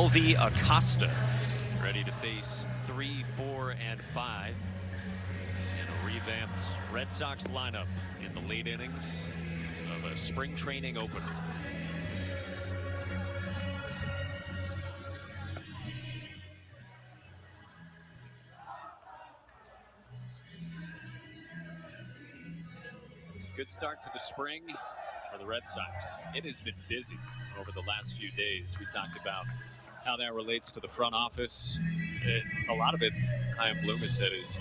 Elvi Acosta ready to face 3, 4, and 5 in a revamped Red Sox lineup in the late innings of a spring training opener. Good start to the spring for the Red Sox. It has been busy over the last few days. We talked about how that relates to the front office. A lot of it, Chaim Bloom has said, is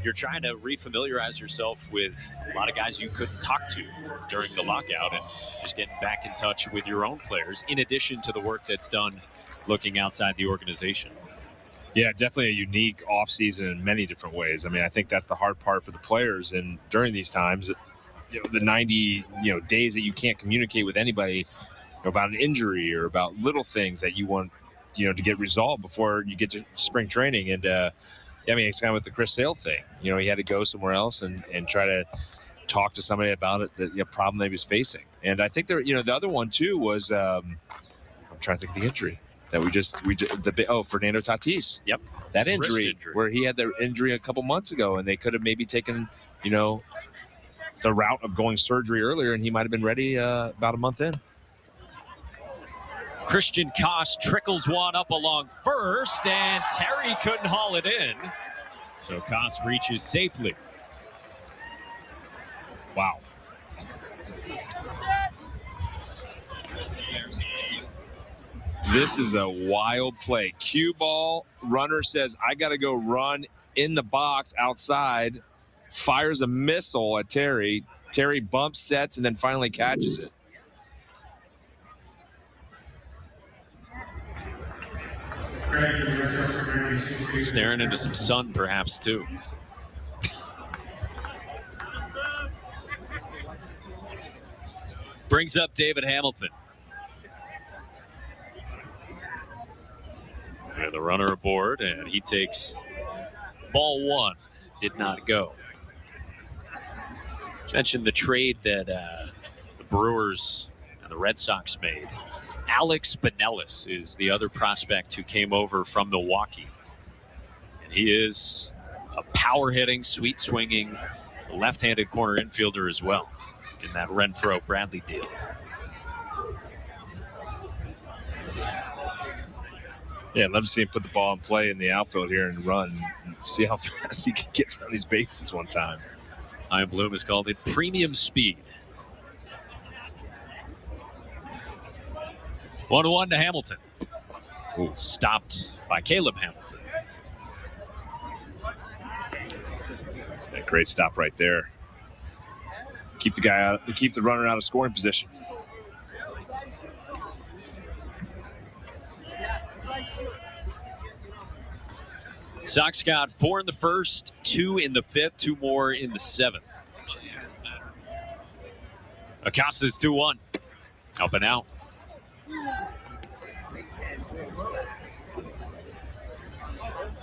you're trying to refamiliarize yourself with a lot of guys you couldn't talk to during the lockout and just getting back in touch with your own players, in addition to the work that's done looking outside the organization. Yeah, definitely a unique offseason in many different ways. I mean, I think that's the hard part for the players. And during these times, the 90 days that you can't communicate with anybody about an injury or about little things that you want to get resolved before you get to spring training. And I mean, it's kind of with the Chris Sale thing. He had to go somewhere else and try to talk to somebody about it, the problem that he was facing. And I think there, the other one too was I'm trying to think of the injury that Fernando Tatis. Yep, that injury where he had the injury a couple months ago, and they could have maybe taken the route of going surgery earlier, and he might have been ready about a month in. Christian Koss trickles one up along first, and Terry couldn't haul it in. So Koss reaches safely. Wow. This is a wild play. Cue ball. Runner says, I got to go run in the box outside. Fires a missile at Terry. Terry bumps, sets, and then finally catches it. Staring into some sun, perhaps, too. Brings up David Hamilton. Yeah, the runner aboard, and he takes ball one. Did not go. Mentioned the trade that the Brewers and the Red Sox made. Alex Binelas is the other prospect who came over from Milwaukee. And he is a power-hitting, sweet-swinging, left-handed corner infielder as well in that Renfroe-Bradley deal. Yeah, I'd love to see him put the ball in play in the outfield here and run. And see how fast he can get around these bases one time. Chaim Bloom has called it premium speed. 1-1 to Hamilton. Ooh. Stopped by Caleb Hamilton. A great stop right there. Keep the runner out of scoring position. Sox got 4 in the first, 2 in the fifth, 2 more in the seventh. Acosta's 2-1. Up and out.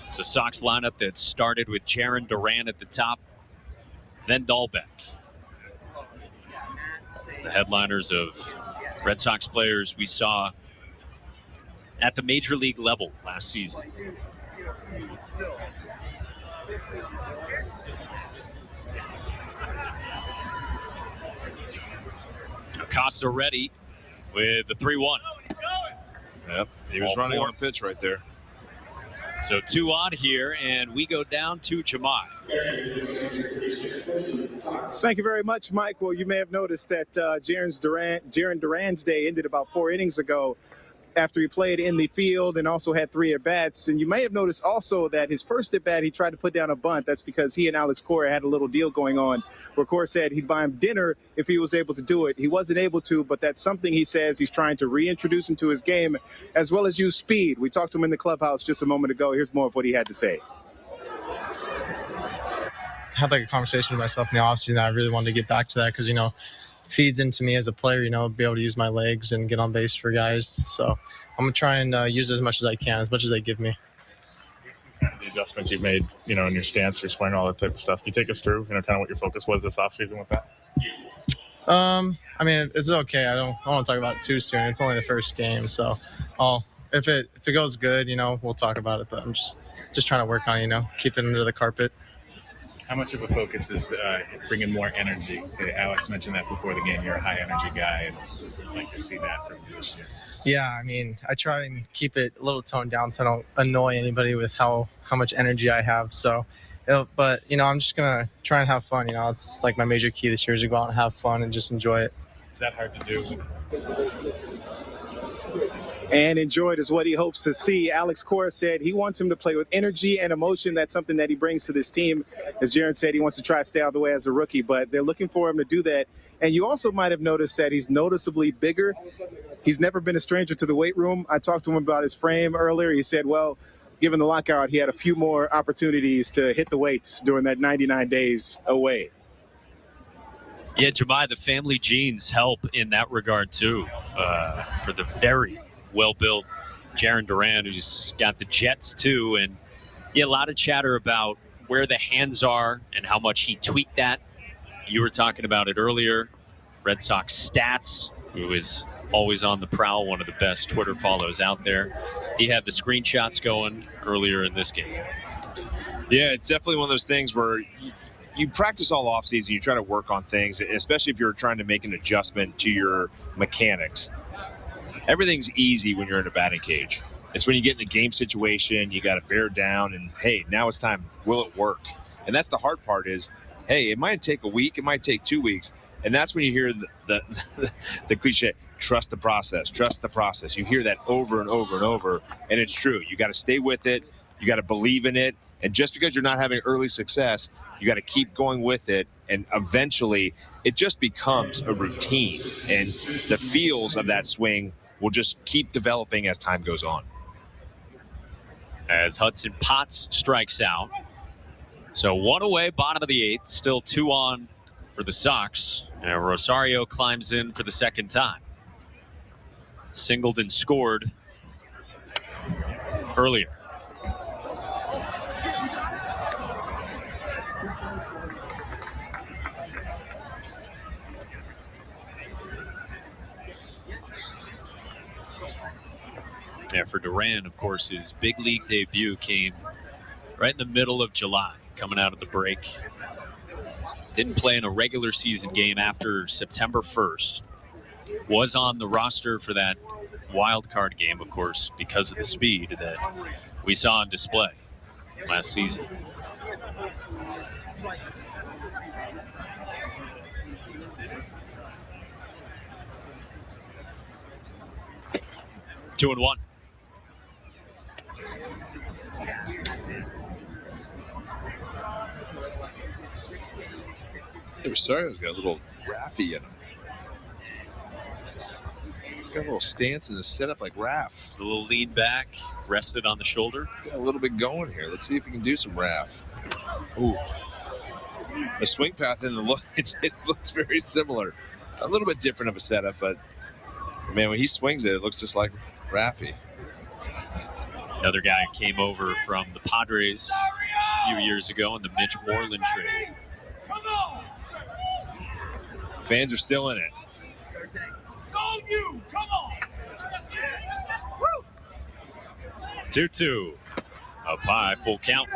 It's a Sox lineup that started with Jarren Duran at the top, then Dahlbeck. The headliners of Red Sox players we saw at the major league level last season. Acosta ready with the 3-1. Yep, he was running on a pitch right there. So 2 on here, and we go down to Jahmai. Thank you very much, Mike. Well, you may have noticed that Jarren Duran's day ended about 4 innings ago after he played in the field and also had 3 at-bats. And you may have noticed also that his first at-bat, he tried to put down a bunt. That's because he and Alex Cora had a little deal going on where Cora said he'd buy him dinner if he was able to do it. He wasn't able to, but that's something he says he's trying to reintroduce him to his game as well as use speed. We talked to him in the clubhouse just a moment ago. Here's more of what he had to say. I had like a conversation with myself in the offseason that I really wanted to get back to that because, feeds into me as a player, be able to use my legs and get on base for guys. So I'm going to try and use as much as I can, as much as they give me. The adjustments you've made, in your stance, your swing, all that type of stuff. Can you take us through, kind of what your focus was this offseason with that? I mean, it's okay. I don't want to talk about it too soon. It's only the first game, so I'll if it goes good, we'll talk about it. But I'm just trying to work on keep it under the carpet. How much of a focus is bringing more energy? Alex mentioned that before the game. You're a high energy guy, and I'd like to see that from you this year. Yeah, I mean, I try and keep it a little toned down so I don't annoy anybody with how much energy I have. So, but I'm just gonna try and have fun. It's like my major key this year is to go out and have fun and just enjoy it. Is that hard to do? And enjoyed is what he hopes to see. Alex Cora said he wants him to play with energy and emotion. That's something that he brings to this team. As Jaren said, he wants to try to stay out of the way as a rookie, but they're looking for him to do that. And you also might have noticed that he's noticeably bigger. He's never been a stranger to the weight room. I talked to him about his frame earlier. He said, well, given the lockout, he had a few more opportunities to hit the weights during that 99 days away. Yeah, Jemai, the family genes help in that regard, too, for the very well-built Jaren Duran, who's got the Jets, too. And, yeah, a lot of chatter about where the hands are and how much he tweaked that. You were talking about it earlier. Red Sox Stats, who is always on the prowl, one of the best Twitter follows out there. He had the screenshots going earlier in this game. Yeah, it's definitely one of those things where you practice all offseason, you try to work on things, especially if you're trying to make an adjustment to your mechanics. Everything's easy when you're in a batting cage. It's when you get in a game situation, you got to bear down, and, hey, now it's time. Will it work? And that's the hard part is, hey, it might take a week, it might take 2 weeks, and that's when you hear the cliche, trust the process, trust the process. You hear that over and over and over, and it's true. You got to stay with it. You got to believe in it. And just because you're not having early success, you got to keep going with it. And eventually, it just becomes a routine. And the feels of that swing will just keep developing as time goes on. As Hudson Potts strikes out. So 1 away, bottom of the 8th, still 2 on for the Sox. And Rosario climbs in for the second time. Singled and scored earlier. Yeah, for Duran, of course, his big league debut came right in the middle of July, coming out of the break. Didn't play in a regular season game after September 1st. Was on the roster for that wild card game, of course, because of the speed that we saw on display last season. Two and one. Rosario's got a little Raffy in him. He's got a little stance and a setup like Raff. A little lean back, rested on the shoulder. Got a little bit going here. Let's see if we can do some Raff. Ooh. The swing path and the look, it looks very similar. A little bit different of a setup, but man, when he swings it, it looks just like Raffy. Another guy who came over from the Padres a few years ago in the Mitch Moreland trade. Fans are still in it. Go you! Come on! 2-2. Up high, full count.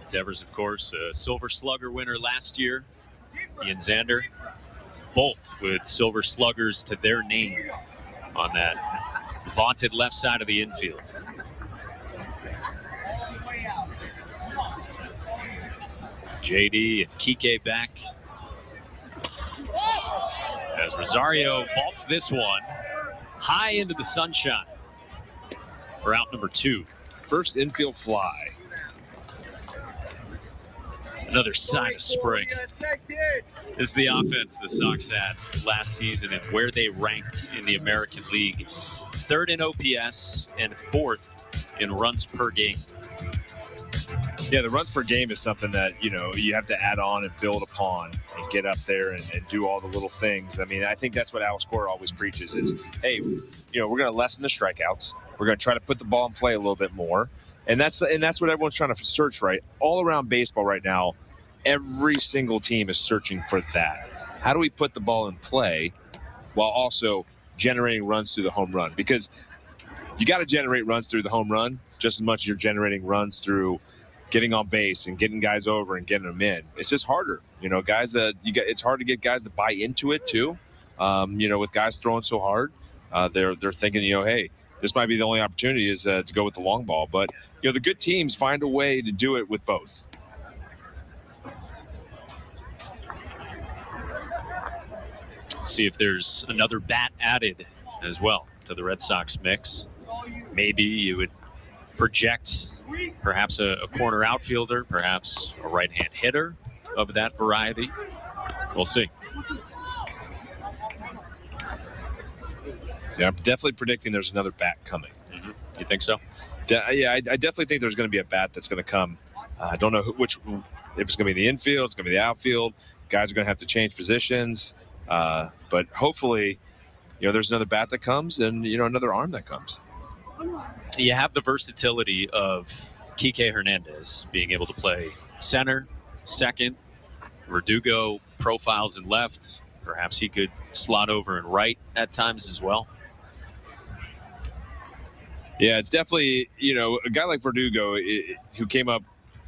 Devers, of course, a Silver Slugger winner last year. Ian Xander, both with Silver Sluggers to their name on that vaunted left side of the infield. JD and Kike back. As Rosario vaults this one high into the sunshine for out number 2. First infield fly. Another sign of spring. This is the offense the Sox had last season and where they ranked in the American League. 3rd in OPS and 4th in runs per game. Yeah, the runs per game is something that, you have to add on and build upon and get up there and do all the little things. I mean, I think that's what Alex Cora always preaches is, hey, we're going to lessen the strikeouts. We're going to try to put the ball in play a little bit more. And that's what everyone's trying to search, right? All around baseball right now, every single team is searching for that. How do we put the ball in play while also generating runs through the home run? Because you got to generate runs through the home run just as much as you're generating runs through getting on base and getting guys over and getting them in. It's just harder, guys. It's hard to get guys to buy into it too. With guys throwing so hard, they're thinking, hey, this might be the only opportunity is to go with the long ball. But the good teams find a way to do it with both. See if there's another bat added as well to the Red Sox mix. Maybe you would project perhaps a corner outfielder, perhaps a right-hand hitter of that variety. We'll see. Yeah, I'm definitely predicting there's another bat coming. Mm-hmm. You think so? I definitely think there's going to be a bat that's going to come. I don't know if it's going to be the infield, it's going to be the outfield. Guys are going to have to change positions. But hopefully, there's another bat that comes and, another arm that comes. You have the versatility of Kike Hernandez being able to play center, second. Verdugo profiles in left. Perhaps he could slot over in right at times as well. Yeah, it's definitely, a guy like Verdugo who came up,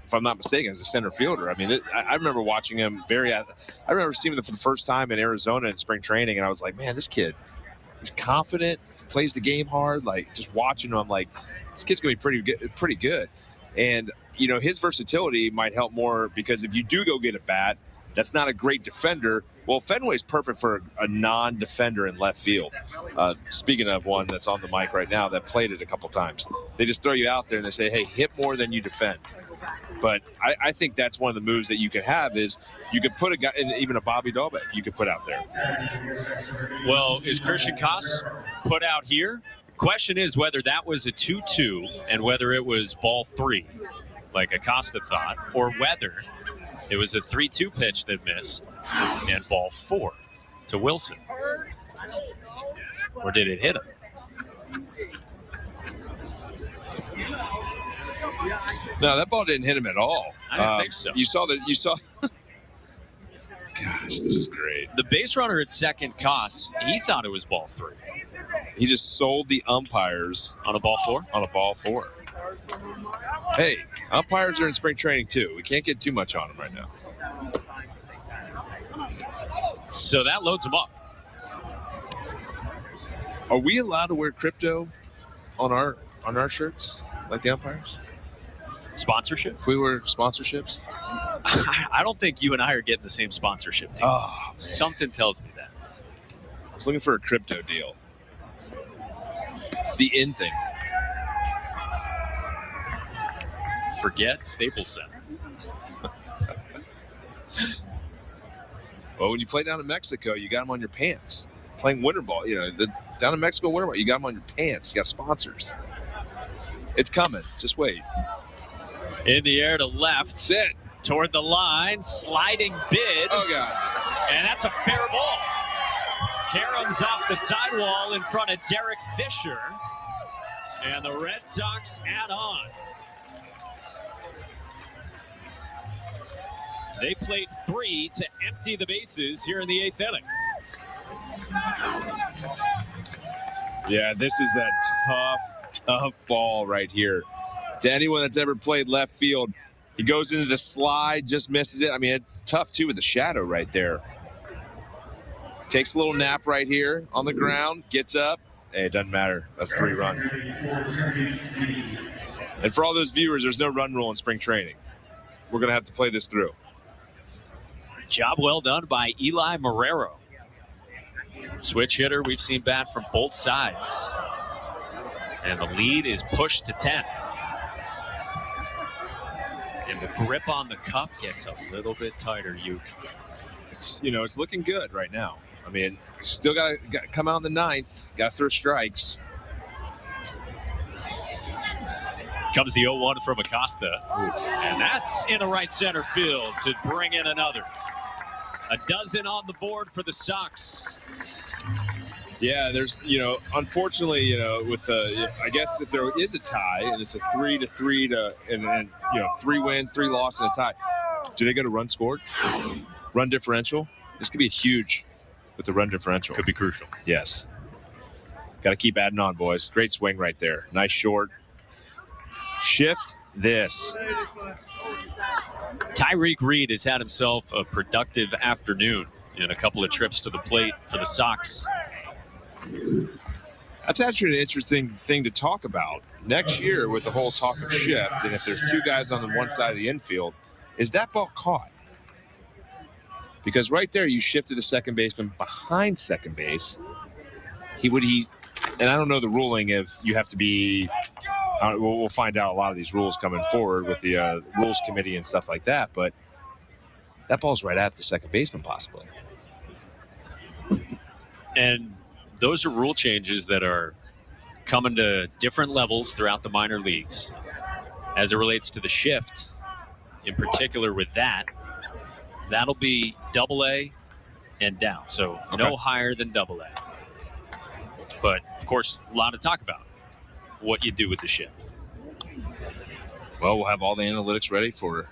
if I'm not mistaken, as a center fielder. I mean, I remember watching him I remember seeing him for the first time in Arizona in spring training, and I was like, man, this kid, he's confident, plays the game hard. Like, just watching him, I'm like, this kid's going to be pretty good. And, his versatility might help more because if you do go get a bat that's not a great defender, well, Fenway's perfect for a non-defender in left field. Speaking of one that's on the mic right now that played it a couple times, they just throw you out there and they say, hey, hit more than you defend. But I think that's one of the moves that you could have is you could put a guy, and even a Bobby Dalbec you could put out there. Well, is Christian Koss put out here? Question is whether that was a 2-2 and whether it was ball 3, like Acosta thought, or whether it was a 3-2 pitch that missed and ball 4 to Wilson. Or did it hit him? No, that ball didn't hit him at all. I don't think so. You saw. Gosh, this is great. The base runner at second, Koss, he thought it was ball 3. He just sold the umpires on a ball 4? On a ball 4. Hey, umpires are in spring training too. We can't get too much on them right now. So that loads them up. Are we allowed to wear crypto on our shirts like the umpires? Sponsorship? If we wear sponsorships? I don't think you and I are getting the same sponsorship deals. Oh, something tells me that. I was looking for a crypto deal. It's the in thing. Forget Staples Center. Well, when you play down in Mexico, you got them on your pants. Playing winter ball, down in Mexico winter ball, you got them on your pants. You got sponsors. It's coming. Just wait. In the air to left. Sit. Toward the line. Sliding bid. Oh, God. And that's a fair ball. Karam's off the sidewall in front of Derek Fisher. And the Red Sox add on. They played 3 to empty the bases here in the 8th inning. Yeah, this is a tough ball right here. To anyone that's ever played left field, he goes into the slide, just misses it. I mean, it's tough, too, with the shadow right there. Takes a little nap right here on the ground, gets up. Hey, it doesn't matter. That's 3 runs. And for all those viewers, there's no run rule in spring training. We're going to have to play this through. Job well done by Eli Marrero. Switch hitter, we've seen bat from both sides. And the lead is pushed to 10. And the grip on the cup gets a little bit tighter, Uke. It's looking good right now. I mean, still got to come out in the 9th. Got to throw strikes. Comes the 0-1 from Acosta. And that's in the right center field to bring in another. A dozen on the board for the Sox. Yeah, there's, unfortunately, with I guess if there is a tie and it's a 3-3 and 3 wins, 3 losses, and a tie, do they go to run scored, run differential? This could be huge with the run differential. Could be crucial. Yes. Got to keep adding on, boys. Great swing right there. Nice short. Shift this. Tyreek Reed has had himself a productive afternoon in a couple of trips to the plate for the Sox. That's actually an interesting thing to talk about. Next year, with the whole talk of shift, and if there's 2 guys on the one side of the infield, is that ball caught? Because right there, you shifted the second baseman behind second base. And I don't know the ruling if you have to be. We'll find out a lot of these rules coming forward with the rules committee and stuff like that. But that ball's right at the second baseman, possibly. And those are rule changes that are coming to different levels throughout the minor leagues. As it relates to the shift, in particular with that'll be AA and down. So no higher than AA. But, of course, a lot to talk about. What you do with the shift. Well, we'll have all the analytics ready for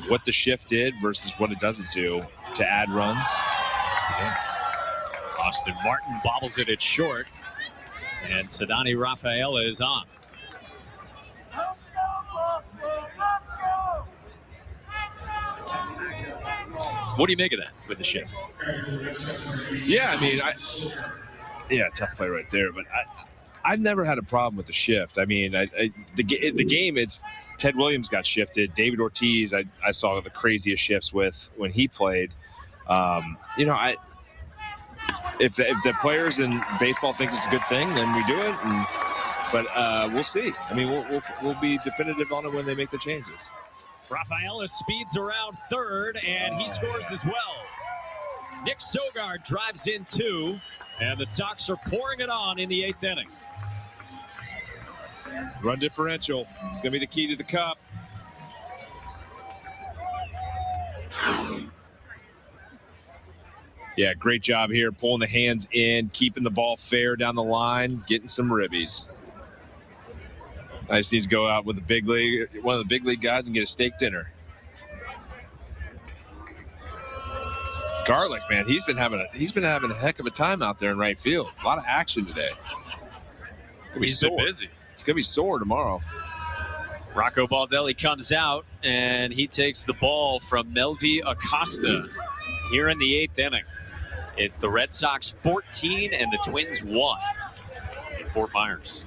what the shift did versus what it doesn't do to add runs. Yeah. Austin Martin bobbles it at short, and Ceddanne Rafaela is on. What do you make of that with the shift? Yeah, I mean, tough play right there, but I've never had a problem with the shift. I mean, the game, it's Ted Williams got shifted. David Ortiz, I saw the craziest shifts with when he played. If the players in baseball think it's a good thing, then we do it. But we'll see. I mean, we'll be definitive on it when they make the changes. Rafaela speeds around third, and he scores as well. Nick Sogard drives in 2, and the Sox are pouring it on in the 8th inning. Run differential. It's going to be the key to the cup. Yeah, great job here, pulling the hands in, keeping the ball fair down the line, getting some ribbies. I just need to go out with one of the big league guys and get a steak dinner. Garlick, man, he's been having a heck of a time out there in right field. A lot of action today. He's been busy. It's gonna be sore tomorrow. Rocco Baldelli comes out, and he takes the ball from Melvi Acosta here in the 8th inning. It's the Red Sox 14 and the Twins 1 in Fort Myers.